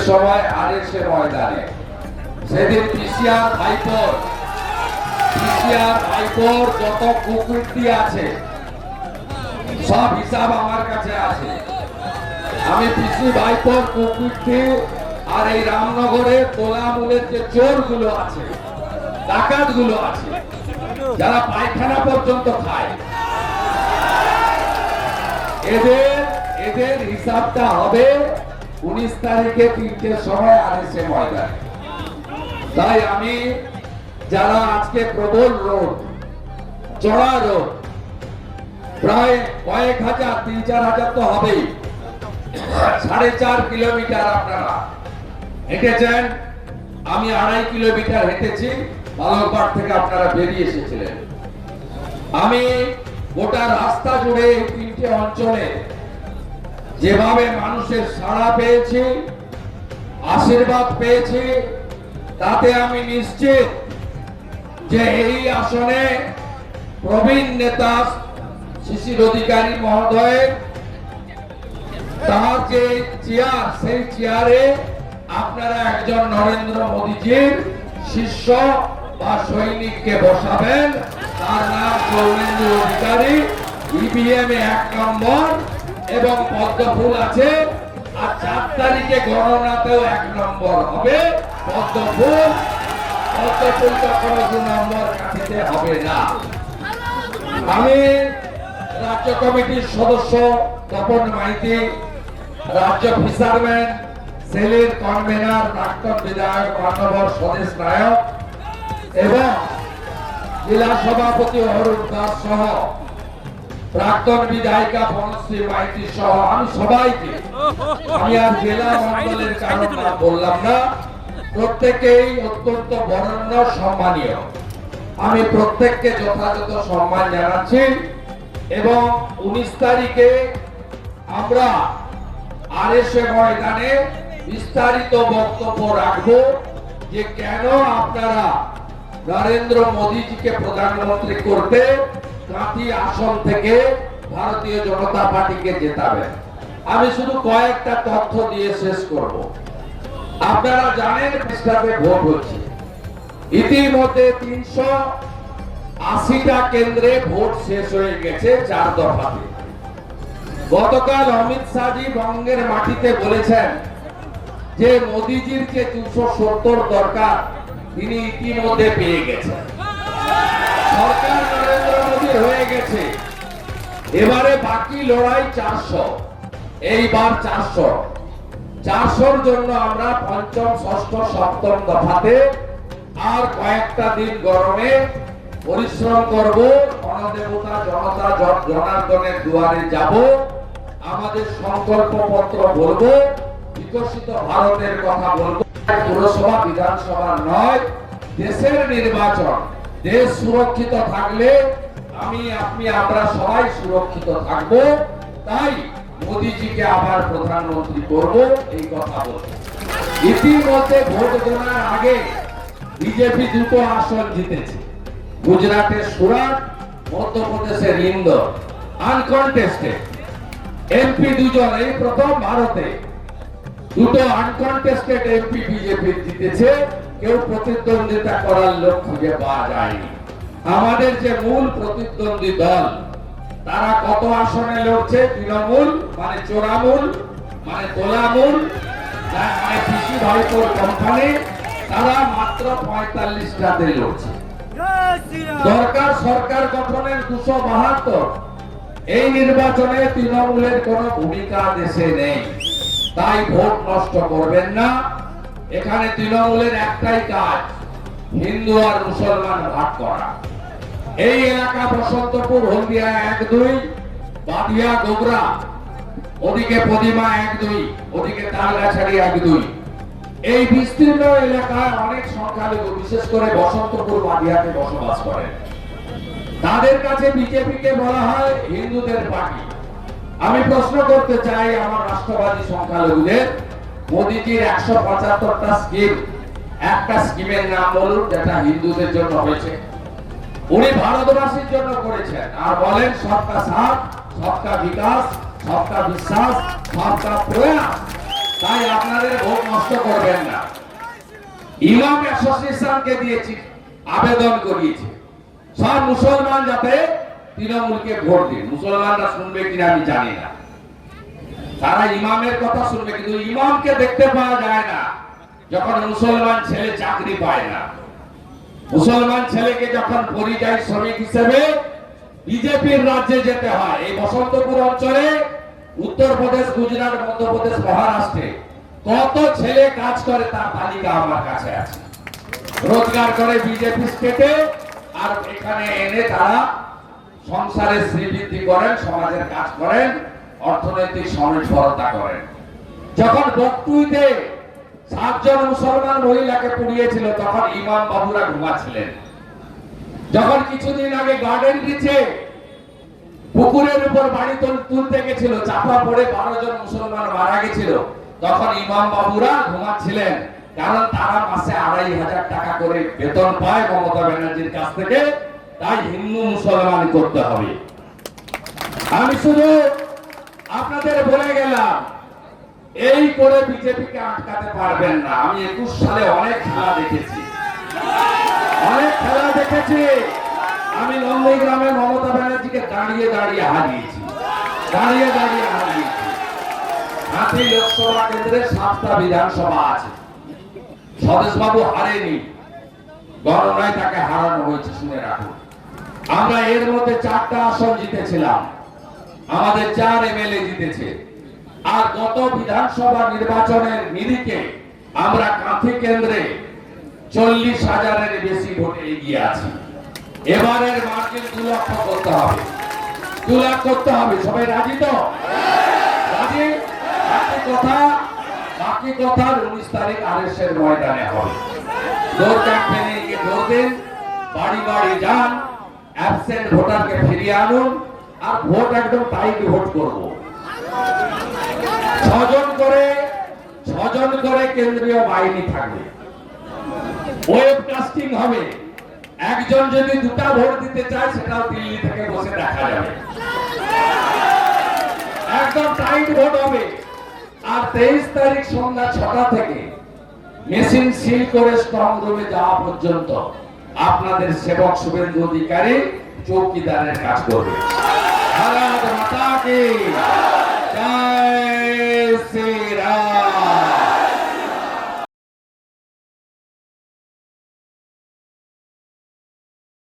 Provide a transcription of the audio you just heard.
সময় আরএসএ ময়দানে সেদিন পিসিআর ভাইপোর যত কুকীর্তি আছে সব হিসাব আমার কাছে আছে। আমি পিসি ভাইপোর কুকীর্তি আর এই রামনগরে তোলামূলের যে চোরগুলো আছে, ডাকাতগুলো আছে, যারা পায়খানা পর্যন্ত খায়, এদের হিসাবটা হবে 19 তারিখে 3টের সময় আরএসএ ময়দানে। তাই আমি যারা আজকে প্রবল রোড, চড়া রোড, প্রায় কয়েক হাজার, 3-4 হাজার তো হবেই, 4.5 কিলোমিটার আপনারা হেঁটেছেন, আমি 2.5 কিলোমিটার হেঁটেছি, বালকবাড় থেকে আপনারা বেরিয়ে এসেছিলেন। আমি গোটা রাস্তা জুড়ে 3টে অঞ্চলে যেভাবে মানুষের সাড়া পেয়েছি, আশীর্বাদ পেয়েছি, তাতে আমি নিশ্চিত যে এই আসনে প্রবীণ নেতা শিশির অধিকারী মহোদয়ের তার যে চেয়ার, সেই চেয়ারে আপনারা একজন নরেন্দ্র মোদীজির শিষ্য বা সৈনিককে বসাবেন। তার নাম সৌমেন্দু অধিকারী, ইভিএম 1 নম্বর এবং পদ্মফুল আছে। আর 4 তারিখে গণনাতেও 1 নম্বর হবে পদ্মফুল। পদ্মফুলটা কোনো 2 নম্বর কাঠিতে হবে না। আমি রাজ্য কমিটির সদস্য তপন মাইতি, রাজ্য ফিশারম্যান সেলের কনভেনার প্রাক্তন বিধায়ক মানবর স্বদেশ নায়ক এবং জেলা সভাপতি অরুণ দাস সহ প্রাক্তন বিধায়িকা বনশ্রী মাইতি সহ আমি সবাইকে, আমি আর জেলা মন্ডলের কারণ বললাম না, প্রত্যেকেই অত্যন্ত বরেণ্য, সম্মানীয়। আমি প্রত্যেককে যথাযথ সম্মান জানাচ্ছি এবং 19 তারিখে আমরা আরএসএ ময়দানে বিস্তারিত বক্তব্য রাখবো যে কেন আপনারা নরেন্দ্র মোদীজিকে প্রধানমন্ত্রী করতে কাঁথি আসন থেকে ভারতীয় জনতা পার্টিকে জেতাবেন। আমি শুধু কয়েকটা তথ্য দিয়ে শেষ করব। আপনারা জানেন পৃষ্ঠাতে ভোট হচ্ছে, ইতিমধ্যে 380টা কেন্দ্রে ভোট শেষ হয়ে গেছে 4 দফাতে। গতকাল অমিত শাহজি বঙ্গের মাটিতে বলেছেন যে মোদীজির যে 270 দরকার তিনি ইতিমধ্যে পেয়ে গেছেন। সরকার নরেন্দ্র মোদীর হয়ে গেছে, এবারে বাকি লড়াই 400। এইবার 400-র জন্য আমরা 5ম, 6ষ্ঠ, 7ম দফাতে আর কয়েকটা দিন গরমে পরিশ্রম করব, গণদেবতা জনতা জনার্দনের দুয়ারে যাব, আমাদের সংকল্প পত্র বলবো, বিকশিত ভারতের কথা বলবো। পুরসভা বিধানসভা নয়, দেশের নির্বাচন। দেশ সুরক্ষিত থাকলে আমি, আপনি, আমরা সবাই সুরক্ষিত থাকবো। তাই মোদীজিকে আবার প্রধানমন্ত্রী করব, এই কথা বলবো। ইতিমধ্যে ভোট গণনার আগে বিজেপি 2টো আসন জিতেছে, গুজরাটের সুরাট, মধ্যপ্রদেশের ইন্দোর, আনকনটেস্টেড। এমপি 2জন, এই প্রথম ভারতে 2টো আনকনটেস্টেড এমপি বিজেপি জিতেছে। কেউ প্রতিদ্বন্দ্বিতা করার লোক খুঁজে পাওয়া যায়নি। আমাদের যে মূল প্রতিদ্বন্দ্বী দল, তারা কত আসনে লড়ছে? তৃণমূল মানে চোরামূল মানে তোলামূল মানে পিসি ভাইপোর কোম্পানি, তারা মাত্র 45টাতে লড়ছে। দরকার সরকার গঠনের 272। এই নির্বাচনে তৃণমূলের কোনো ভূমিকা দেশে নেই। তাই ভোট নষ্ট করবেন না। এখানে তৃণমূলের একটাই কাজ, হিন্দু আর মুসলমান ভাগ করা। এই এলাকা বসন্তপুর, হলদিয়া 1-2, বাদিয়া, গোবরা, ওদিকে পদিমা 1-2, ওদিকে তালগাছাড়ি 1-2। এই বিস্তীর্ণ এলাকায় অনেক সংখ্যালঘু, বিশেষ করে বসন্তপুর, বাদিয়াতে বসবাস করেন। তাদের কাছে বিজেপিকে বলা হয় হিন্দুদের পার্টি। আমি প্রশ্ন করতে চাই আমার রাষ্ট্রবাদী সংখ্যালঘুদের, মোদীজির 175টা স্কিম, একটা স্কিমের নাম বলুন যেটা হিন্দুদের জন্য হয়েছে। উনি ভারতবাসীর জন্য করেছেন আর বলেন সবকা সাথ, সবকা বিকাশ, সবকা বিশ্বাস, সবকা প্রয়াস। তাই আপনাদের ভোট নষ্ট করবেন না। ইমাম অ্যাসোসিয়েশনকে দিয়েছি, আবেদন করিয়েছি সব মুসলমান যাতে তৃণমূলকে ভোট দিন। মুসলমানরা শুনবে কিনা আমি জানি না, তারা ইমামের কথা শুনবে, কিন্তু ইমামকে দেখতে পাওয়া যায় না যখন মুসলমান ছেলে চাকরি পায় না। মুসলমান ছেলেকে যখন পরিযায়ী শ্রমিক হিসেবে বিজেপির রাজ্যে যেতে হয়। এই বসন্তপুর অঞ্চলে উত্তরপ্রদেশ, গুজরাট, মধ্যপ্রদেশ, মহারাষ্ট্রে কত ছেলে কাজ করে তার তালিকা আমার কাছে আছে। রোজগার করে বিজেপি স্টেটে, আর এখানে এনে তারা সংসারে শ্রীবৃদ্ধি করেন, সমাজের কাজ করেন, অর্থনৈতিক স্বনির্ভরতা করেন। যখন বকটুইতে 7 জন মুসলমান মহিলাকে পুড়িয়েছিল তখন ইমাম বাবুরা ঘুমাচ্ছিলেন। যখন কিছুদিন আগে গার্ডেন রিচে পুকুরের উপর বাড়ি তুলতে গেছিল, চাপা পড়ে 12 জন মুসলমান মারা গেছিল, তখন ইমাম বাবুরা ঘুমাচ্ছিলেন। কারণ তারা মাসে 2500 টাকা করে বেতন পায় মমতা ব্যানার্জির কাছ থেকে, তাই হিন্দু মুসলমান করতে হবে। আমি শুধু আপনাদের বলে গেলাম, এই করে বিজেপিকে আটকাতে পারবেন না। আমি 21 সালে অনেক খেলা দেখেছি, আমি নন্দীগ্রামে মমতা ব্যানার্জিকে দাঁড়িয়ে দাঁড়িয়ে হারিয়েছি। হাতি লোকসভা কেন্দ্রে 7টা বিধানসভা আছে, স্বদেশবাবু হারেনি, গণনায় তাকে হারানো হয়েছে, শুনে রাখুন। আমরা এর মধ্যে 4টা আসন জিতেছিলাম, আমাদের 4 এমএলএ জিতেছে। আর গত বিধানসভা নির্বাচনের নিরিখে আমরা কাঁথি কেন্দ্রে 40,000-এর বেশি ভোটে এগিয়ে আছি। এবারের মার্জিন 2 লক্ষ করতে হবে, 2 লাখ করতে হবে। সবাই রাজি তো? রাজি? বাকি কথা 19 তারিখ আরএসের ময়দানে হবে। ডোর ক্যাম্পেইনে গিয়ে জোর দিন, বাড়ি বাড়ি যান, অ্যাবসেন্ট ভোটারকে ফিরিয়ে আনুন, আর ভোট একদম টাইট ভোট করব। 6 জন করে কেন্দ্রীয় বাহিনী থাকবে, ওয়েবকাস্টিং হবে। একজন যদি 2টা ভোট দিতে চায় সেটাও দিল্লি থেকে বসে দেখা যাবে। একদম টাইট ভোট হবে। আর 23 তারিখ সন্ধ্যা 6টা থেকে মেশিন সিল করে স্ট্রং রুমে যাওয়া পর্যন্ত আপনাদের সেবক শুভেন্দু অধিকারী চৌকিদারের কাজ করবে। ভারত মাতা কি জয় শ্রী